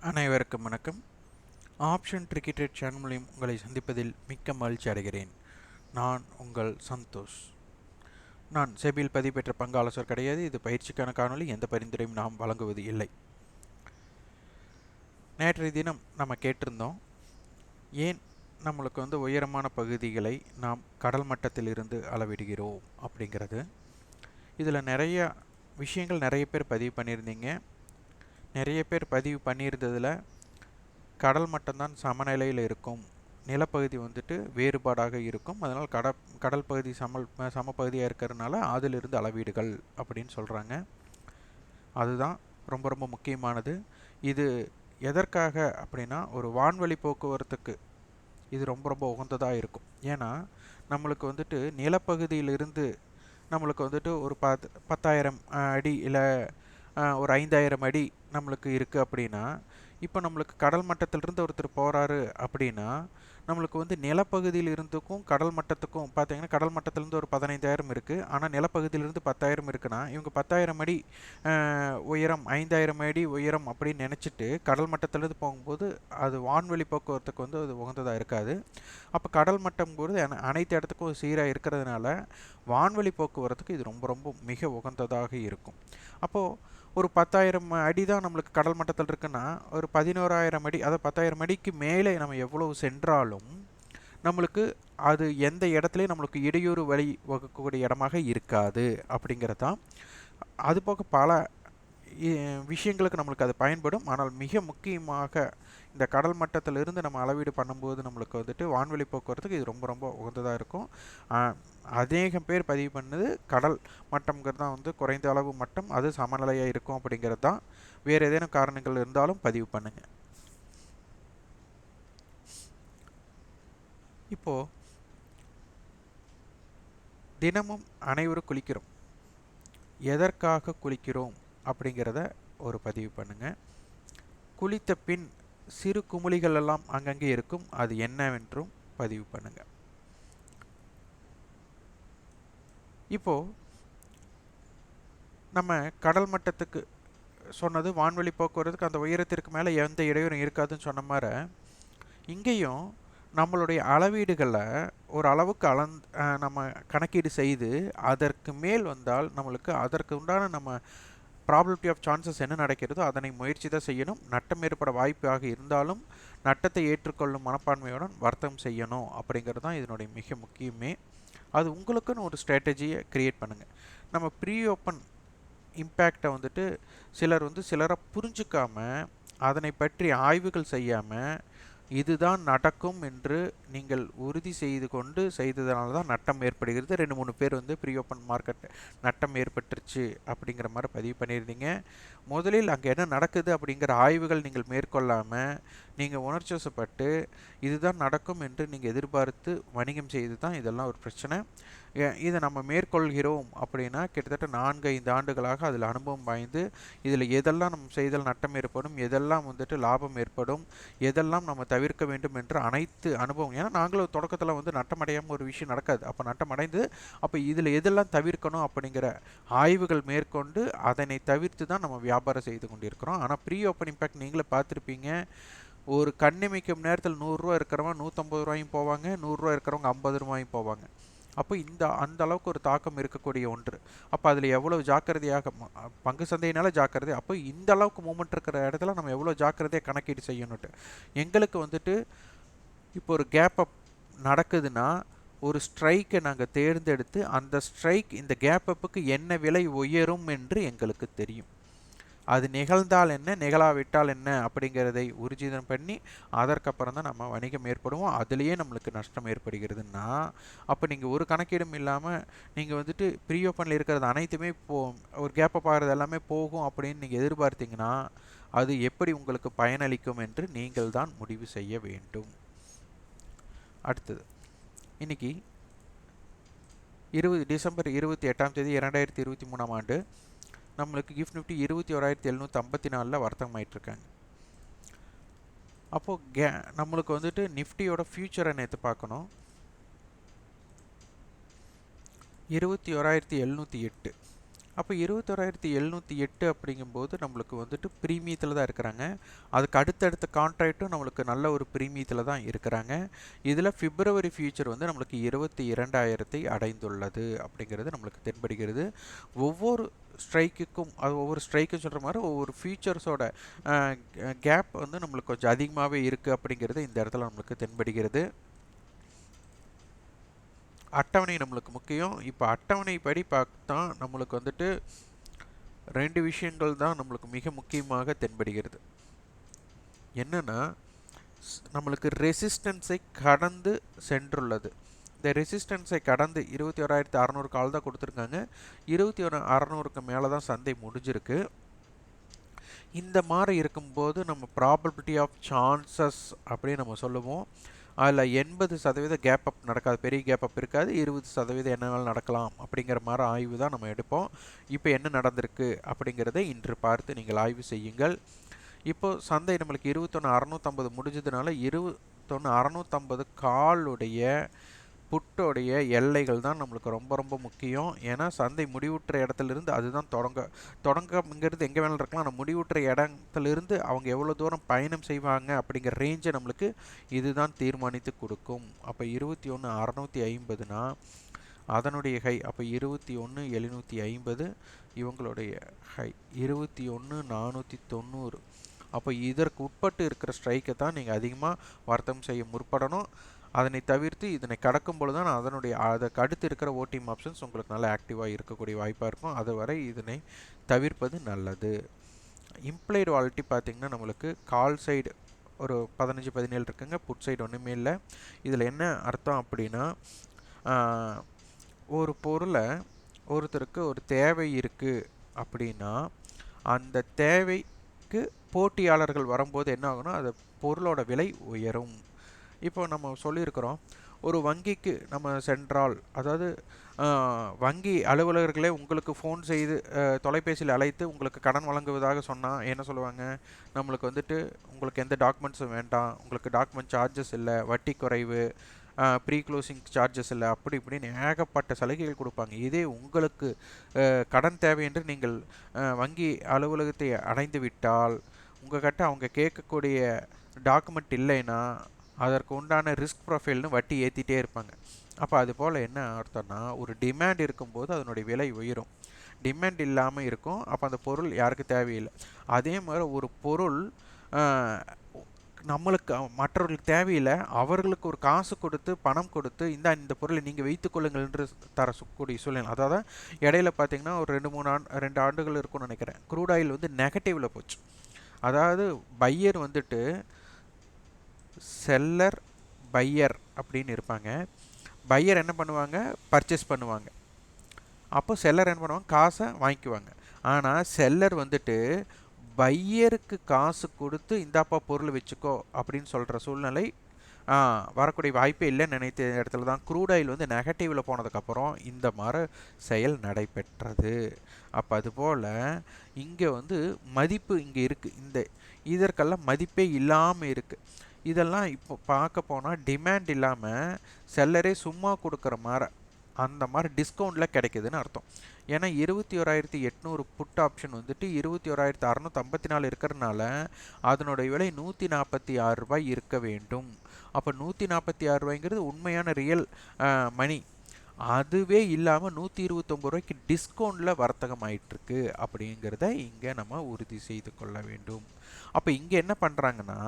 அனைவருக்கும் வணக்கம். Option tricky trade channel மூலம் உங்களை சந்திப்பதில் மிக்க மகிழ்ச்சி அடைகிறேன். நான் உங்கள் சந்தோஷ். நான் செபியில் பதிவு பெற்ற பங்கு ஆலோசகர் கிடையாது. இது பயிற்சிக்கான காணொலி. எந்த பரிந்துரையும் நாம் வழங்குவது இல்லை. நேற்றைய தினம் நம்ம கேட்டிருந்தோம், ஏன் நம்மளுக்கு உயரமான பகுதிகளை நாம் கடல் மட்டத்திலிருந்து அளவிடுகிறோம் அப்படிங்கிறது. இதில் நிறைய விஷயங்கள் நிறைய பேர் பதிவு பண்ணியிருந்தீங்க. நிறைய பேர் பதிவு பண்ணியிருந்ததில் கடல் மட்டம்தான் சமநிலையில் இருக்கும், நிலப்பகுதி வேறுபாடாக இருக்கும், அதனால் கடல் பகுதி சமப்பகுதியாக இருக்கிறதுனால அதிலிருந்து அளவீடுகள் அப்படின்னு சொல்கிறாங்க. அதுதான் ரொம்ப ரொம்ப முக்கியமானது. இது எதற்காக அப்படின்னா, ஒரு வான்வழி போக்குவரத்துக்கு இது ரொம்ப ரொம்ப உகந்ததாக இருக்கும். ஏன்னா நம்மளுக்கு நிலப்பகுதியிலிருந்து நம்மளுக்கு ஒரு 10,000 அடி இல்லை ஒரு 5,000 அடி நம்மளுக்கு இருக்குது அப்படின்னா, இப்போ நம்மளுக்கு கடல் மட்டத்திலிருந்து ஒருத்தர் போகிறாரு அப்படின்னா, நம்மளுக்கு நிலப்பகுதியில் இருந்துக்கும் கடல் மட்டத்துக்கும் பார்த்தீங்கன்னா, கடல் மட்டத்திலேருந்து ஒரு 15,000 இருக்குது, ஆனால் நிலப்பகுதியிலிருந்து 10,000 இருக்குன்னா, இவங்க 10,000 அடி உயரம் 5,000 அடி உயரம் அப்படின்னு நினச்சிட்டு கடல் மட்டத்திலிருந்து போகும்போது அது வான்வெளி போக்குவரத்துக்கு அது உகந்ததாக இருக்காது. அப்போ கடல் மட்டம்ங்கிறது அனைத்து இடத்துக்கும் சீராக இருக்கிறதுனால வான்வெளி போக்குவரத்துக்கு இது ரொம்ப ரொம்ப மிக உகந்ததாக இருக்கும். அப்போது ஒரு 10,000 அடி தான் நம்மளுக்கு கடல் மட்டத்தில் இருக்குன்னா, ஒரு 11,000 அடி, அதாவது 10,000 அடிக்கு மேலே நம்ம எவ்வளவு சென்றாலும் நம்மளுக்கு அது எந்த இடத்துலையும் நம்மளுக்கு இடையூறு வழி வகுக்கக்கூடிய இடமாக இருக்காது அப்படிங்கிறது தான். அதுபோக பல விஷயங்களுக்கு நம்மளுக்கு அது பயன்படும். ஆனால் மிக முக்கியமாக இந்த கடல் மட்டத்திலிருந்து நம்ம அளவீடு பண்ணும்போது நம்மளுக்கு வான்வெளி போக்குவரத்துக்கு இது ரொம்ப ரொம்ப உகந்ததாக இருக்கும். அநேகம் பேர் பதிவு பண்ணது கடல் மட்டம்ங்கிறது தான் குறைந்த அளவு மட்டம், அது சமநிலையாக இருக்கும் அப்படிங்கிறது தான். வேறு ஏதேனும் காரணங்கள் இருந்தாலும் பதிவு பண்ணுங்கள். இப்போது தினமும் அனைவரும் குளிக்கிறோம். எதற்காக குளிக்கிறோம் அப்படிங்கிறத ஒரு பதிவு பண்ணுங்கள். குளித்த பின் சிறு குமிழிகள் எல்லாம் அங்கங்கே இருக்கும், அது என்னவென்றும் பதிவு பண்ணுங்கள். இப்போது நம்ம கடல் மட்டத்துக்கு சொன்னது வான்வெளி போக்குவரத்துக்கு அந்த உயரத்திற்கு மேலே எந்த இடையூறும் இருக்காதுன்னு சொன்ன மாதிரி, இங்கேயும் நம்மளுடைய அளவீடுகளை ஒரு அளவுக்கு நம்ம கணக்கீடு செய்து அதற்கு மேல் வந்தால் நம்மளுக்கு அதற்கு உண்டான நம்ம ப்ராபபிலிட்டி ஆஃப் சான்சஸ் என்ன நடக்கிறதோ அதனை முயற்சி தான் செய்யணும். நட்டம் ஏற்பட வாய்ப்பாக இருந்தாலும் நட்டத்தை ஏற்றுக்கொள்ளும் மனப்பான்மையுடன் வர்த்தகம் செய்யணும் அப்படிங்கிறது தான் இதனுடைய மிக முக்கியமே. அது உங்களுக்குன்னு ஒரு ஸ்ட்ராட்டஜியை க்ரியேட் பண்ணுங்கள். நம்ம ப்ரீ ஓப்பன் இம்பேக்டை சிலரை புரிஞ்சுக்காமல் அதனை பற்றி ஆய்வுகள் செய்யாமல் இதுதான் நடக்கும் என்று நீங்கள் உறுதி செய்து கொண்டு செய்ததுனால தான் நட்டம் ஏற்படுகிறது. 2-3 பேர் ப்ரீ ஓப்பன் மார்க்கெட் நட்டம் ஏற்பட்டுருச்சு அப்படிங்கிற மாதிரி பதிவு பண்ணியிருந்தீங்க. முதலில் அங்கே என்ன நடக்குது அப்படிங்கிற ஆய்வுகள் நீங்கள் மேற்கொள்ளாமல் நீங்கள் உணர்ச்சிவசப்பட்டு இதுதான் நடக்கும் என்று நீங்கள் எதிர்பார்த்து வணிகம் செய்து தான் இதெல்லாம் ஒரு பிரச்சனை. இதை நம்ம மேற்கொள்கிறோம் அப்படின்னா கிட்டத்தட்ட 4-5 ஆண்டுகளாக அதில் அனுபவம் வாய்ந்து இதில் எதெல்லாம் நம்ம செய்தல் நட்டம் ஏற்படும், எதெல்லாம் லாபம் ஏற்படும், எதெல்லாம் நம்ம தவிர்க்க வேண்டும் என்று அனைத்து அனுபவம். ஏன்னா நாங்களும் தொடக்கத்தில் நட்டம் அடையாமல் ஒரு விஷயம் நடக்காது. அப்போ நட்டம் அடைந்து அப்போ இதில் எதெல்லாம் தவிர்க்கணும் அப்படிங்கிற ஆய்வுகள் மேற்கொண்டு அதனை தவிர்த்து தான் நம்ம வியாபாரம் செய்து கொண்டிருக்கிறோம். ஆனால் ப்ரீ ஓப்பன் இம்பேக்ட் நீங்களே பார்த்துருப்பீங்க. ஒரு கண்ணிமைக்கும் நேரத்தில் 100 ரூபா இருக்கிறவங்க 150 ரூபாயும் போவாங்க, 100 ரூபா இருக்கிறவங்க 50 ரூபாயும் போவாங்க. அப்போ அந்த அளவுக்கு ஒரு தாக்கம் இருக்கக்கூடிய ஒன்று. அப்போ அதில் எவ்வளோ ஜாக்கிரதையாக பங்கு சந்தையினால ஜாக்கிரதை, அப்போ இந்த அளவுக்கு மூமெண்ட் இருக்கிற இடத்துல நம்ம எவ்வளோ ஜாக்கிரதையாக கணக்கீடு செய்யணுட்டு. எங்களுக்கு இப்போ ஒரு கேப் அப் நடக்குதுன்னா ஒரு ஸ்ட்ரைக்கை நாங்கள் தேர்ந்தெடுத்து அந்த ஸ்ட்ரைக் இந்த கேப் அப்புக்கு என்ன விலை உயரும் என்று எங்களுக்கு தெரியும். அது நிகழ்ந்தால் என்ன, நிகழாவிட்டால் என்ன அப்படிங்கிறதை ஊர்ஜிதம் பண்ணி அதற்கப்புறம் தான் நம்ம வணிகம் ஏற்படுவோம். அதுலேயே நம்மளுக்கு நஷ்டம் ஏற்படுகிறதுனா அப்போ நீங்கள் ஒரு கணக்கீடும் இல்லாமல் நீங்கள் ப்ரீ ஓப்பனில் இருக்கிறது அனைத்துமே ஒரு கேப்பை ஆகிறது எல்லாமே போகும் அப்படின்னு நீங்கள் எதிர்பார்த்தீங்கன்னா அது எப்படி உங்களுக்கு பயனளிக்கும் என்று நீங்கள் தான் முடிவு செய்ய வேண்டும். அடுத்தது, இன்னைக்கு டிசம்பர் 28 2023 ஆண்டு நம்மளுக்கு கிஃப்ட் நிஃப்டி 21,754 வர்த்தகம் ஆகிட்டுருக்காங்க. அப்போது நம்மளுக்கு நிஃப்டியோட ஃபியூச்சரை நேற்று பார்க்கணும். 21,708 அப்போ 21,708 அப்படிங்கும்போது நம்மளுக்கு வந்துட்டு ப்ரீமியத்தில் தான் இருக்கிறாங்க. அதுக்கு அடுத்தடுத்த கான்ட்ராக்ட்டும் நம்மளுக்கு நல்ல ஒரு ப்ரீமியத்தில் தான் இருக்கிறாங்க. இதில் பிப்ரவரி ஃபியூச்சர் வந்து நம்மளுக்கு 22,000 அடைந்துள்ளது அப்படிங்கிறது நம்மளுக்கு தென்படுகிறது. ஒவ்வொரு ஸ்ட்ரைக்குக்கும் அது ஒவ்வொரு ஸ்ட்ரைக்கும் சொல்கிற மாதிரி ஒவ்வொரு ஃபியூச்சர்ஸோட கேப் வந்து நம்மளுக்கு கொஞ்சம் அதிகமாகவே இருக்குது அப்படிங்கிறது இந்த இடத்துல நம்மளுக்கு தென்படுகிறது. அட்டவணை நம்மளுக்கு முக்கியம். இப்போ அட்டவணை படி பார்த்தா நம்மளுக்கு வந்துட்டு 2 விஷயங்கள் தான் நம்மளுக்கு மிக முக்கியமாக தென்படுகிறது. என்னன்னா நம்மளுக்கு ரெசிஸ்டன்ஸை கடந்து சென்றுள்ளது. இந்த ரெசிஸ்டன்ஸை கடந்து 21,600 கால் தான் கொடுத்துருக்காங்க. 21,600க்கு மேலே தான் சந்தை முடிஞ்சிருக்கு. இந்த மாதிரி இருக்கும்போது நம்ம ப்ராபபிலிட்டி ஆஃப் சான்சஸ் அப்படின்னு நம்ம சொல்லுவோம். அதில் 80% கேப் அப் நடக்காது, பெரிய கேப் அப் இருக்காது. 20% என்னவால் நடக்கலாம் அப்படிங்கிற மாதிரி ஆய்வு தான் நம்ம எடுப்போம். இப்போ என்ன நடந்திருக்கு அப்படிங்கிறத இன்று பார்த்து நீங்கள் ஆய்வு செய்யுங்கள். இப்போது சந்தை நம்மளுக்கு 21,650 முடிஞ்சதுனால 21,650 காலுடைய புட்டோடைய எல்லைகள் தான் நம்மளுக்கு ரொம்ப ரொம்ப முக்கியம். ஏன்னா சந்தை முடிவுற்ற இடத்துலேருந்து அதுதான் தொடங்கங்கிறது எங்கே வேணாலும் இருக்கலாம். ஆனால் முடிவுற்ற இடத்துலேருந்து அவங்க எவ்வளோ தூரம் பயணம் செய்வாங்க அப்படிங்கிற ரேஞ்சை நம்மளுக்கு இதுதான் தீர்மானித்து கொடுக்கும். அப்போ 21,650னா அதனுடைய ஹை அப்போ 21,750, இவங்களுடைய ஹை 21,490. அப்போ இதற்கு உட்பட்டு இருக்கிற ஸ்ட்ரைக்கை தான் நீங்கள் அதிகமாக வர்த்தகம் செய்ய முற்படணும். அதனை தவிர்த்து இதனை கடக்கும் பொழுது தான் அதற்கு அடுத்து இருக்கிற ஓடிஎம் ஆப்ஷன்ஸ் உங்களுக்கு நல்லா ஆக்டிவாக இருக்கக்கூடிய வாய்ப்பாக இருக்கும். அதுவரை இதனை தவிர்ப்பது நல்லது. இம்ப்ளைடு வாலிட்டி பார்த்திங்கன்னா நம்மளுக்கு கால் சைடு ஒரு 15-17 இருக்குங்க, புட் சைடு ஒன்றுமே இல்லை. இதில் என்ன அர்த்தம் அப்படின்னா ஒரு பொருளை ஒருத்தருக்கு ஒரு தேவை இருக்குது அப்படின்னா அந்த தேவைக்கு போட்டியாளர்கள் வரும்போது என்ன ஆகுனா அது பொருளோட விலை உயரும். இப்போ நம்ம சொல்லியிருக்கிறோம், ஒரு வங்கிக்கு நம்ம சென்றால், அதாவது வங்கி அலுவலர்களே உங்களுக்கு ஃபோன் செய்து தொலைபேசியில் அழைத்து உங்களுக்கு கடன் வழங்குவதாக சொன்னால் என்ன சொல்லுவாங்க, நம்மளுக்கு வந்துட்டு உங்களுக்கு எந்த டாக்குமெண்ட்ஸும் வேண்டாம், உங்களுக்கு டாக்குமெண்ட் சார்ஜஸ் இல்லை, வட்டி குறைவு, ப்ரீ க்ளோசிங் சார்ஜஸ் இல்லை, அப்படி இப்படின்னு ஏகப்பட்ட சலுகைகள் கொடுப்பாங்க. இதே உங்களுக்கு கடன் தேவை என்று நீங்கள் வங்கி அலுவலகத்தை அடைந்து விட்டால் உங்கள்கிட்ட அவங்க கேட்கக்கூடிய டாக்குமெண்ட் இல்லைன்னா அதற்கு உண்டான ரிஸ்க் ப்ரொஃபைல்னு வட்டி ஏற்றிட்டே இருப்பாங்க. அப்போ அது போல் என்ன அர்த்தம்னா ஒரு டிமாண்ட் இருக்கும்போது அதனுடைய விலை உயரும், டிமாண்ட் இல்லாமல் இருக்கும், அப்போ அந்த பொருள் யாருக்கு தேவையில்லை. அதே மாதிரி ஒரு பொருள் நம்மளுக்கு மற்றவர்களுக்கு தேவையில்லை, அவர்களுக்கு ஒரு காசு கொடுத்து பணம் கொடுத்து இந்த பொருளை நீங்கள் வைத்துக்கொள்ளுங்கள் என்று தரக்கூடிய சூழ்நிலை. அதாவது இடையில பார்த்தீங்கன்னா ஒரு 2 ஆண்டுகள் இருக்கும்னு நினைக்கிறேன், க்ரூட் ஆயில் வந்து நெகட்டிவில் போச்சு. அதாவது பையர் வந்துட்டு செல்லர் பையர் அப்படின்னு இருப்பாங்க. பையர் என்ன பண்ணுவாங்க, பர்ச்சேஸ் பண்ணுவாங்க. அப்போ செல்லர் என்ன பண்ணுவாங்க, காசை வாங்கிக்குவாங்க. ஆனால் செல்லர் வந்துட்டு பையருக்கு காசு கொடுத்து இந்தாப்பா பொருள் வச்சுக்கோ அப்படின்னு சொல்கிற சூழ்நிலை வரக்கூடிய வாய்ப்பே இல்லைன்னு நினைத்த இடத்துல தான் க்ரூட் ஆயில் வந்து நெகட்டிவில் போனதுக்கப்புறம் இந்த மாதிரி செயல் நடைபெற்றது. அப்போ அதுபோல் இங்கே வந்து மதிப்பு இங்கே இருக்குது, இதற்கெல்லாம் மதிப்பே இல்லாமல் இருக்குது. இதெல்லாம் இப்போ பார்க்க போனால் டிமாண்ட் இல்லாமல் செல்லரே சும்மா கொடுக்குற மாதிரி அந்த மாதிரி டிஸ்கவுண்டில் கிடைக்குதுன்னு அர்த்தம். ஏன்னா 21,800 புட் ஆப்ஷன் வந்துட்டு 21,654 இருக்கிறதுனால அதனுடைய விலை 146 ரூபாய் இருக்க வேண்டும். அப்போ 146 ரூபாய்ங்கிறது உண்மையான ரியல் மணி. அதுவே இல்லாமல் 129 ரூபாய்க்கு டிஸ்கவுண்டில் வர்த்தகம் ஆயிட்டுருக்கு அப்படிங்கிறத இங்கே நம்ம உறுதி செய்து கொள்ள வேண்டும். அப்போ இங்கே என்ன பண்ணுறாங்கன்னா,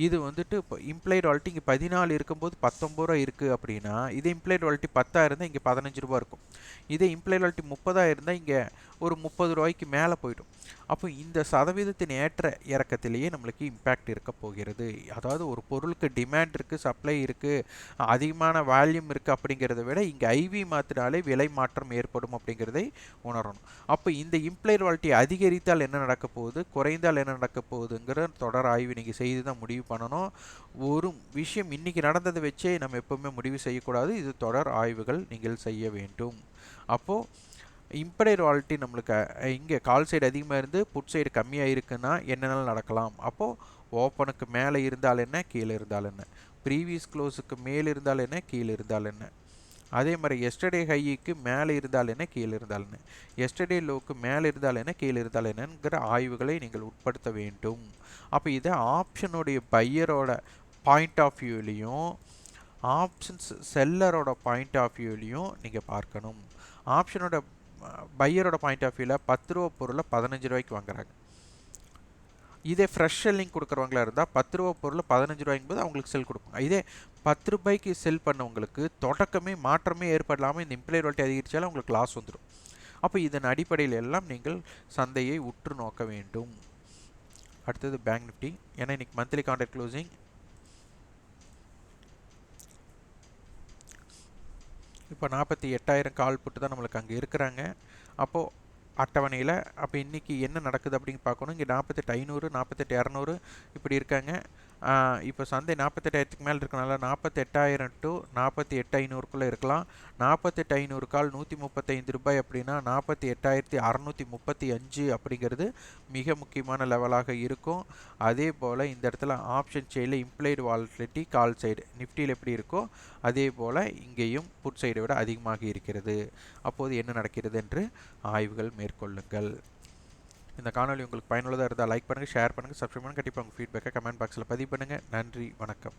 இது வந்துட்டு இப்போ இம்ப்ளைட் வாலிட்டி இங்கே 14 இருக்கும்போது 19 ரூபா இருக்குது அப்படின்னா, இதே இம்ப்ளைட் வாலிட்டி 10 இருந்தால் இங்கே 15 ரூபா இருக்கும். இதே இம்ப்ளைட் வாலிட்டி 30 இருந்தால் இங்கே ஒரு 30 ரூபாய்க்கு மேலே போய்டும். அப்போ இந்த சதவீதத்தின் ஏற்ற இறக்கத்திலேயே நம்மளுக்கு இம்பேக்ட் இருக்க போகிறது. அதாவது ஒரு பொருளுக்கு டிமாண்ட் இருக்குது, சப்ளை இருக்குது, அதிகமான வால்யூம் இருக்குது அப்படிங்கிறத விட இங்கே ஐவி மாற்றினாலே விலை மாற்றம் ஏற்படும் அப்படிங்கிறதை உணரணும். அப்போ இந்த இம்ப்ளைட் வாலிட்டி அதிகரித்தால் என்ன நடக்க போகுது, குறைந்தால் என்ன நடக்க போகுதுங்கிற தொடர் ஆய்வு நீங்கள் செய்து தான் முடிவு பண்ணணும். ஒரு விஷயம் இன்றைக்கி நடந்ததை வச்சே நம்ம எப்போவுமே முடிவு செய்யக்கூடாது, இது தொடர் ஆய்வுகள் நீங்கள் செய்ய வேண்டும். அப்போது இம்ப்ளைட் வாலிட்டி நம்மளுக்கு இங்கே கால் சைடு அதிகமாக இருந்து புட் சைடு கம்மியாக இருக்குன்னா என்னென்ன நடக்கலாம். அப்போது ஓப்பனுக்கு மேலே இருந்தால் என்ன, கீழே இருந்தால் என்ன, ப்ரீவியஸ் க்ளோஸுக்கு மேலே இருந்தால் என்ன, கீழே இருந்தால் என்ன, அதே மாதிரி எஸ்டர்டே ஹைக்கு மேலே இருந்தால் என்ன, கீழே இருந்தால் என்ன, எஸ்டர்டே லோக்கு மேலே இருந்தால் என்ன, கீழே இருந்தால் என்னங்கிற ஆய்வுகளை நீங்கள் உட்படுத்த வேண்டும். அப்போ இதை ஆப்ஷனுடைய பையரோட பாயிண்ட் ஆஃப் வியூலையும் ஆப்ஷன்ஸ் செல்லரோட பாயிண்ட் ஆஃப் வியூலையும் நீங்கள் பார்க்கணும். ஆப்ஷனோட பையரோட பாயிண்ட் ஆஃப் வியூவில் 10 ரூபா பொருளை 15 ரூபாய்க்கு வாங்குறாங்க. இதே ஃப்ரெஷ் செல்லிங் கொடுக்குறவங்களா இருந்தால் 10 ரூபா பொருள் 15 ரூபாய்க்கும் போது அவங்களுக்கு செல் கொடுப்பாங்க. இதே 10 ரூபாய்க்கு செல் பண்ணவங்களுக்கு தொடக்கமே மாற்றமே ஏற்படலாமல் இந்த இம்ப்ளைட் வாலிட்டி அதிகரித்தாலும் அவங்களுக்கு லாஸ் வந்துடும். அப்போ இதன் அடிப்படையில் எல்லாம் நீங்கள் சந்தையை உற்று நோக்க வேண்டும். அடுத்தது பேங்க் நிஃப்டி. ஏன்னா இன்னைக்கு மந்த்லி கான்ட்ராக்ட் க்ளோசிங். இப்போ 48,000 கால் புட்டு தான் நம்மளுக்கு அங்கே இருக்கிறாங்க. அப்போது அட்டவணையில் அப்போ இன்றைக்கி என்ன நடக்குது அப்படின்னு பார்க்கணும். இங்கே 48,500 48,200 இப்படி இருக்காங்க. இப்போ சந்தை 48,000க்கு மேலே இருக்கனால 48,000 டு 48,500க்குள்ளே இருக்கலாம். 48,500 கால் 135 ரூபாய் அப்படின்னா 48,635 அப்படிங்கிறது மிக முக்கியமான லெவலாக இருக்கும். அதே போல் இந்த இடத்துல ஆப்ஷன் சைடில் இம்ப்ளைடு வாலட்டிலிட்டி கால் சைடு நிஃப்டியில் எப்படி இருக்கோ அதே போல் இங்கேயும் புட் சைடை விட அதிகமாக இருக்கிறது. அப்போது என்ன நடக்கிறது என்று ஆய்வுகள் மேற்கொள்ளுங்கள். இந்த காணொலி உங்களுக்கு பயனுள்ளதாக இருந்தால் லைக் பண்ணுங்கள், ஷேர் பண்ணுங்கள், சப்ஸ்கிரைப் பண்ணுங்கள். கண்டிப்பாக உங்கள் ஃபீட்பேக்கை கமெண்ட் பாக்ஸில் பதிவு பண்ணுங்கள். நன்றி, வணக்கம்.